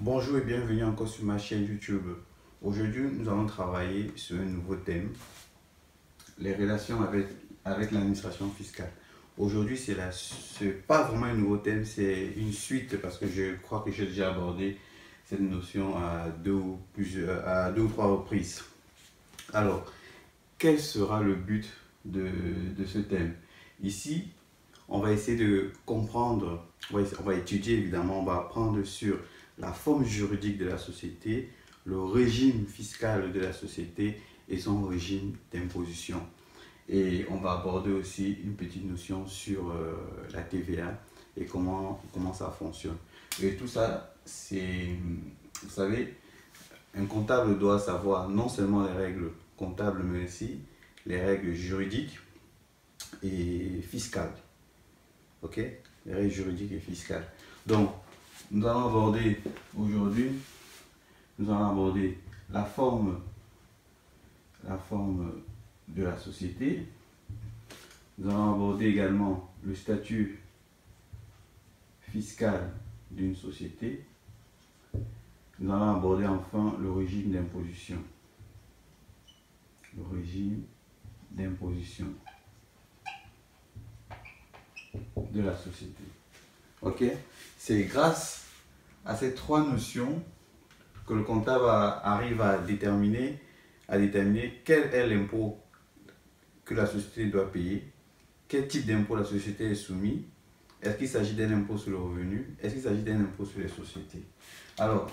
Bonjour et bienvenue encore sur ma chaîne YouTube. Aujourd'hui, nous allons travailler sur un nouveau thème, les relations avec l'administration fiscale. Aujourd'hui, c'est pas vraiment un nouveau thème, c'est une suite parce que je crois que j'ai déjà abordé cette notion à deux ou trois reprises. Alors, quel sera le but de ce thème? Ici, on va essayer de comprendre, on va étudier évidemment, on va apprendre sur la forme juridique de la société, le régime fiscal de la société et son régime d'imposition. Et on va aborder aussi une petite notion sur la TVA et comment ça fonctionne. Et tout ça, vous savez, un comptable doit savoir non seulement les règles comptables, mais aussi les règles juridiques et fiscales. Ok, les règles juridiques et fiscales. Donc, nous allons aborder aujourd'hui, la forme de la société. Nous allons aborder également le statut fiscal d'une société. Nous allons aborder enfin le régime d'imposition. Le régime d'imposition de la société. Ok, c'est grâce à ces trois notions que le comptable arrive à déterminer quel est l'impôt que la société doit payer, quel type d'impôt la société est soumise, est-ce qu'il s'agit d'un impôt sur le revenu, est-ce qu'il s'agit d'un impôt sur les sociétés. Alors,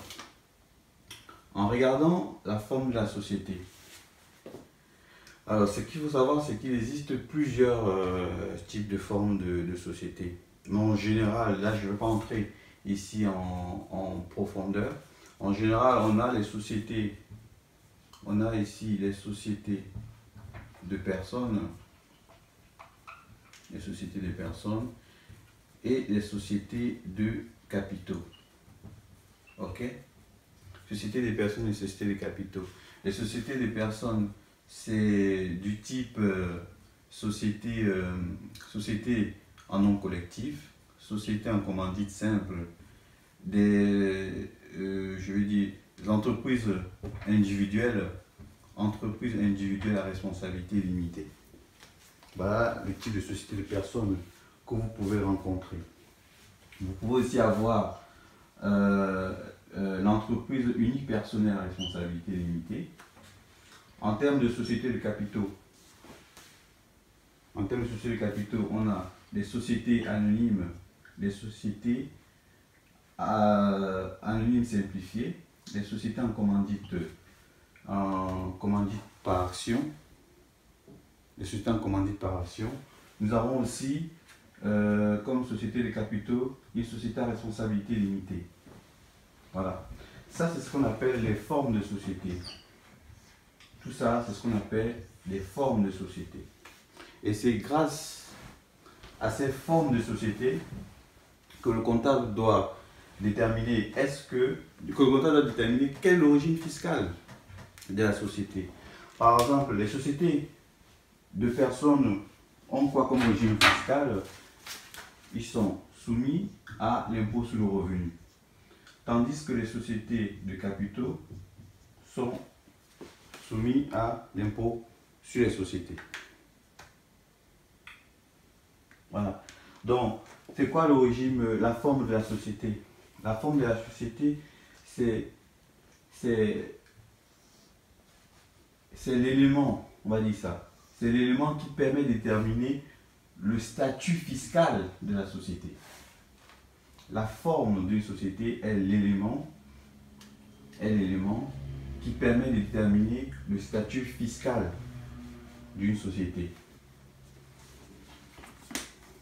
en regardant la forme de la société, alors ce qu'il faut savoir, c'est qu'il existe plusieurs types de formes de société. Mais en général, là je ne vais pas entrer ici en profondeur. En général, on a ici les sociétés de personnes, et les sociétés de capitaux. Ok? Sociétés des personnes et sociétés de capitaux. Les sociétés des personnes, c'est du type société en nom collectif, société en commandite simple, des entreprises individuelles à responsabilité limitée. Voilà le type de société de personnes que vous pouvez rencontrer. Vous pouvez aussi avoir l'entreprise unipersonnelle à responsabilité limitée. En termes de société de capitaux, on a des sociétés anonymes, des sociétés anonymes simplifiées, des sociétés en commandite par action, Nous avons aussi, comme société de capitaux, une société à responsabilité limitée. Voilà. Ça, c'est ce qu'on appelle les formes de société. Tout ça, c'est ce qu'on appelle les formes de société. Et c'est grâce à ces formes de société que le comptable doit déterminer quelle est l'origine fiscale de la société. Par exemple, les sociétés de personnes ont quoi comme régime fiscal? Ils sont soumis à l'impôt sur le revenu. Tandis que les sociétés de capitaux sont soumis à l'impôt sur les sociétés. Voilà. Donc, c'est quoi le régime, la forme de la société? La forme de la société, c'est l'élément, on va dire ça, c'est l'élément qui permet de déterminer le statut fiscal de la société. La forme d'une société est l'élément qui permet de déterminer le statut fiscal d'une société.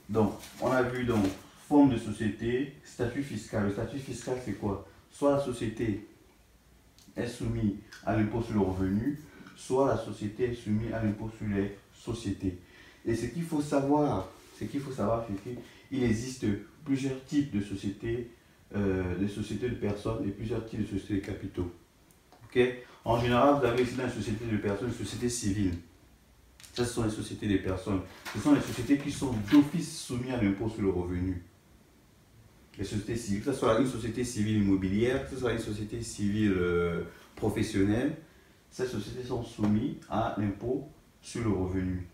Donc, on a vu donc forme de société, statut fiscal. Le statut fiscal, c'est quoi? Soit la société est soumise à l'impôt sur le revenu, soit la société est soumise à l'impôt sur les sociétés. Et ce qu'il faut savoir, c'est qu'il existe plusieurs types de sociétés de personnes et plusieurs types de sociétés de capitaux. Okay? En général, vous avez ici dans les sociétés de personnes, une société civile. Ça, ce sont les sociétés des personnes. Ce sont les sociétés qui sont d'office soumises à l'impôt sur le revenu. les sociétés civiles, que ce soit une société civile immobilière, que ce soit une société civile professionnelle, ces sociétés sont soumises à l'impôt sur le revenu.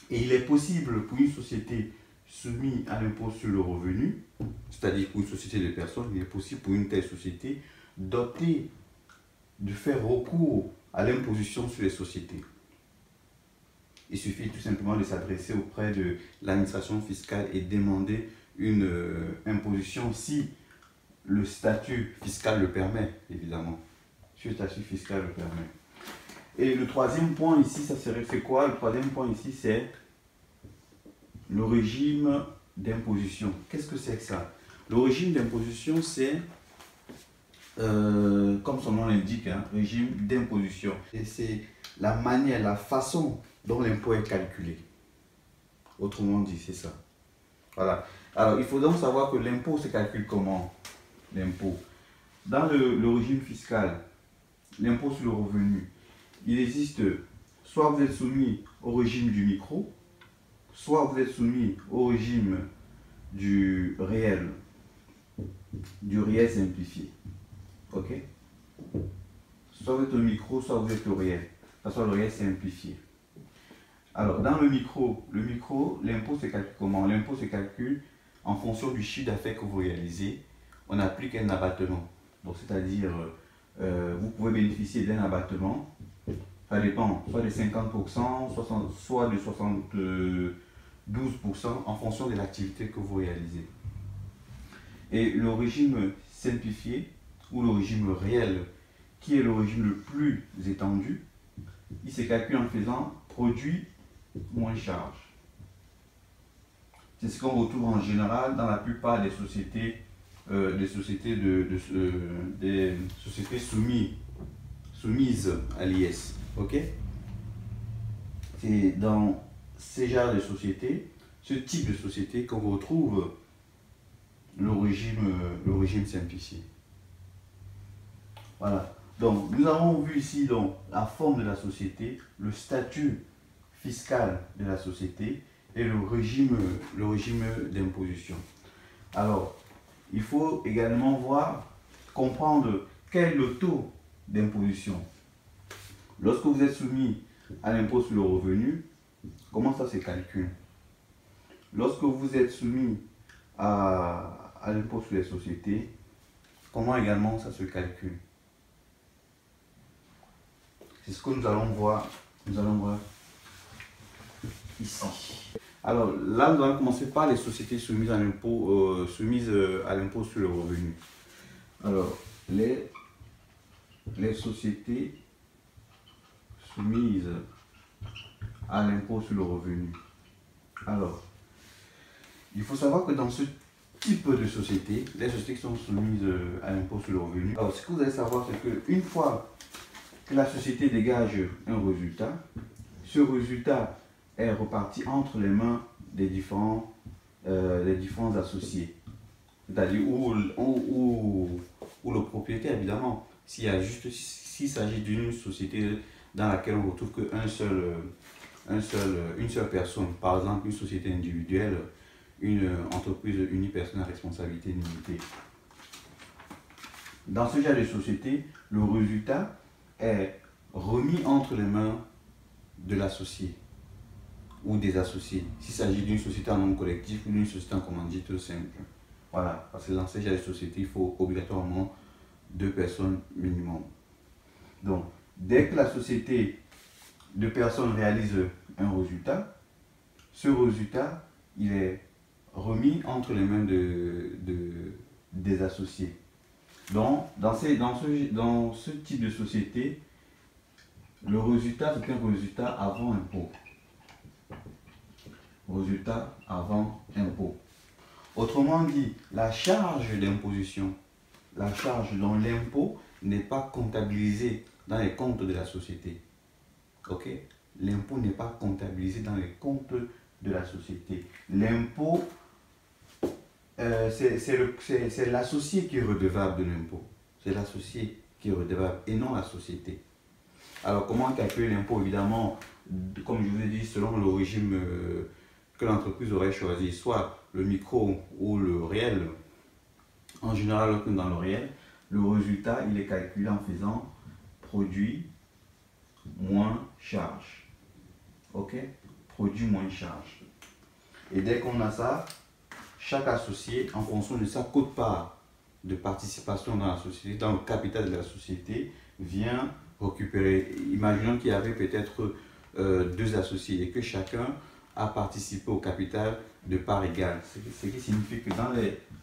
Et il est possible pour une société soumise à l'impôt sur le revenu, c'est-à-dire pour une société de personnes, il est possible pour une telle société d'opter, de faire recours à l'imposition sur les sociétés. Il suffit tout simplement de s'adresser auprès de l'administration fiscale et demander une imposition si le statut fiscal le permet, évidemment. Si le statut fiscal le permet. Et le troisième point ici, ça serait c'est quoi? Le troisième point ici, c'est le régime d'imposition. Qu'est-ce que c'est que ça? Le régime d'imposition, c'est, comme son nom l'indique, hein, régime d'imposition. Et c'est la manière, la façon dont l'impôt est calculé. Autrement dit, c'est ça. Voilà. Alors, il faut donc savoir que l'impôt se calcule comment? L'impôt. Dans le régime fiscal, l'impôt sur le revenu, il existe, soit vous êtes soumis au régime du micro, soit vous êtes soumis au régime du réel simplifié. Ok? Soit vous êtes au micro, soit vous êtes au réel. Soit le réel simplifié. Alors, dans le micro, l'impôt se calcule comment? L'impôt se calcule en fonction du chiffre d'affaires que vous réalisez. On applique un abattement. Donc, c'est-à-dire, vous pouvez bénéficier d'un abattement. Ça dépend, soit de 50%, soit de 72% en fonction de l'activité que vous réalisez. Et le régime simplifié, ou le régime réel, qui est le régime le plus étendu, il se calcule en faisant produit moins charge. C'est ce qu'on retrouve en général dans la plupart des sociétés, des sociétés soumises à l'IS. Ok? C'est dans ces genres de sociétés, ce type de société, qu'on retrouve le régime simplifié. Voilà. Donc, nous avons vu ici donc, la forme de la société, le statut fiscal de la société et le régime d'imposition. Alors, il faut également comprendre quel est le taux d'imposition. Lorsque vous êtes soumis à l'impôt sur le revenu, comment ça se calcule? Lorsque vous êtes soumis à l'impôt sur les sociétés, comment également ça se calcule? C'est ce que nous allons voir ici. Alors là, nous allons commencer par les sociétés soumises à l'impôt sur le revenu. Alors, les sociétés soumises à l'impôt sur le revenu. Alors, il faut savoir que dans ce type de société, les sociétés qui sont soumises à l'impôt sur le revenu, alors ce que vous allez savoir, c'est qu'une fois que la société dégage un résultat, ce résultat est reparti entre les mains des différents associés. C'est-à-dire où le propriétaire, évidemment, s'il s'agit d'une société dans laquelle on ne retrouve qu'une seule personne, par exemple une société individuelle, une entreprise unipersonnelle à responsabilité limitée. Dans ce genre de société, le résultat est remis entre les mains de l'associé ou des associés, s'il s'agit d'une société en nom collectif ou d'une société en commandite simple. Voilà, parce que dans ce genre de société, il faut obligatoirement 2 personnes minimum. Donc, dès que la société de personnes réalise un résultat, ce résultat, il est remis entre les mains des associés. Donc, dans ce type de société, le résultat, c'est un résultat avant impôt. Résultat avant impôt. Autrement dit, la charge d'imposition, la charge dont l'impôt n'est pas comptabilisé dans les comptes de la société. Ok? L'impôt n'est pas comptabilisé dans les comptes de la société. L'impôt, c'est l'associé qui est redevable de l'impôt. C'est l'associé qui est redevable et non la société. Alors, comment calculer l'impôt? Évidemment, comme je vous ai dit, selon le régime que l'entreprise aurait choisi, soit le micro ou le réel. En général, comme dans le réel, le résultat, il est calculé en faisant produit moins charge. Ok? Produit moins charge. Et dès qu'on a ça, chaque associé, en fonction de sa quote-part de participation dans la société, dans le capital de la société, vient récupérer. Imaginons qu'il y avait peut-être deux associés et que chacun a participé au capital de part égale. Ce qui signifie que dans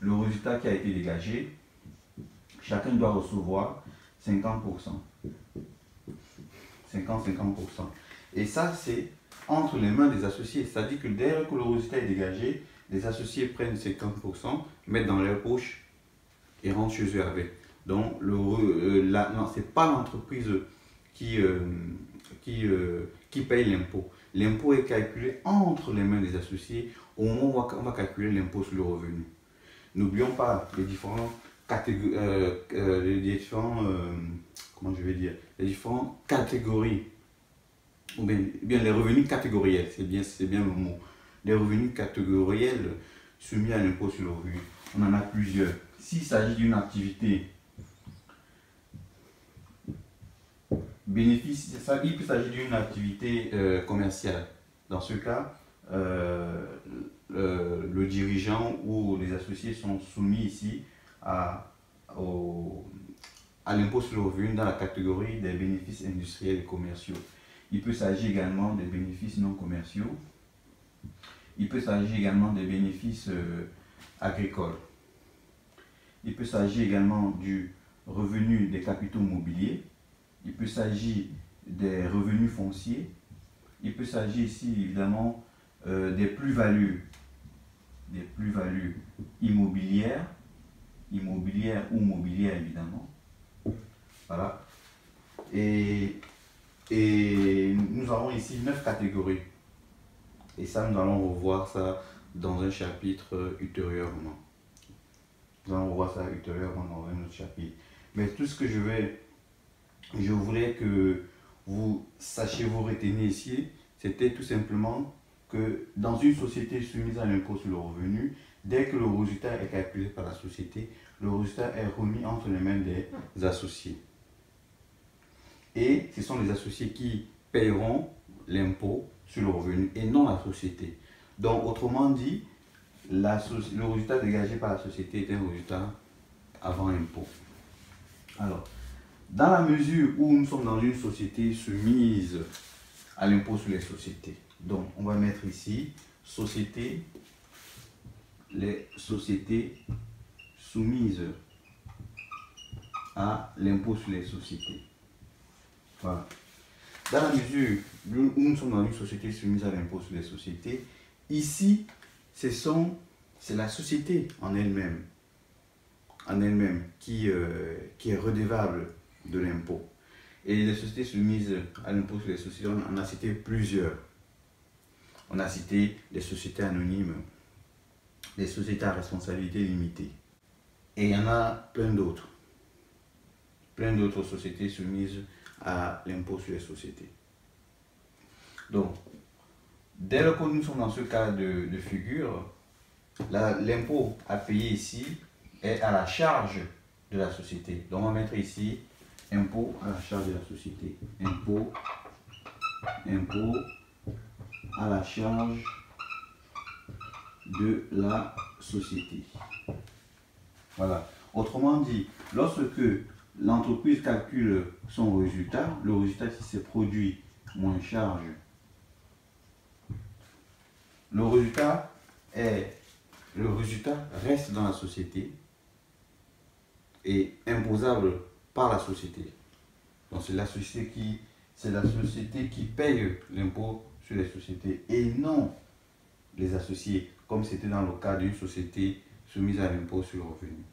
le résultat qui a été dégagé, chacun doit recevoir 50%. 50-50%. Et ça, c'est entre les mains des associés. C'est-à-dire que dès que le résultat est dégagé, les associés prennent 50%, mettent dans leur poche et rentrent chez eux avec. Donc, non, ce n'est pas l'entreprise qui paye l'impôt. L'impôt est calculé entre les mains des associés au moment où on va calculer l'impôt sur le revenu. N'oublions pas les différentes catégories, comment je vais dire, les différentes catégories, ou bien les revenus catégoriels, c'est bien le mot. Les revenus catégoriels soumis à l'impôt sur le revenu. On en a plusieurs. S'il s'agit d'une activité bénéfice, il peut s'agir d'une activité commerciale. Dans ce cas, le dirigeant ou les associés sont soumis ici à l'impôt sur le revenu dans la catégorie des bénéfices industriels et commerciaux. Il peut s'agir également des bénéfices non commerciaux. Il peut s'agir également des bénéfices agricoles. Il peut s'agir également du revenu des capitaux mobiliers. Il peut s'agir des revenus fonciers. Il peut s'agir ici évidemment des plus-values immobilières ou mobilières évidemment. Voilà. Et nous avons ici 9 catégories. Et ça, nous allons revoir ça dans un chapitre ultérieurement. Nous allons revoir ça ultérieurement dans un autre chapitre. Mais tout ce que je voulais que vous sachiez, vous retenir ici, c'était tout simplement que dans une société soumise à l'impôt sur le revenu, dès que le résultat est calculé par la société, le résultat est remis entre les mains des associés. Et ce sont les associés qui paieront l'impôt sur le revenu et non la société. Donc, autrement dit, le résultat dégagé par la société est un résultat avant impôt. Alors, dans la mesure où nous sommes dans une société soumise à l'impôt sur les sociétés, donc on va mettre ici société, les sociétés soumises à l'impôt sur les sociétés. Voilà. Dans la mesure où nous sommes dans une société soumise à l'impôt sur les sociétés, ici, c'est la société en elle-même qui est redevable de l'impôt. Et les sociétés soumises à l'impôt sur les sociétés, on a cité plusieurs. On a cité les sociétés anonymes, les sociétés à responsabilité limitée. Et il y en a plein d'autres. Plein d'autres sociétés soumises à l'impôt sur les sociétés. Donc, dès lors que nous sommes dans ce cas de figure, l'impôt à payer ici est à la charge de la société. Donc, on va mettre ici impôt à la charge de la société. Impôt à la charge de la société. Voilà. Autrement dit, lorsque l'entreprise calcule son résultat, le résultat si c'est produit moins charge, le résultat reste dans la société et imposable par la société. Donc c'est la société qui paye l'impôt sur les sociétés et non les associés, comme c'était dans le cas d'une société soumise à l'impôt sur le revenu.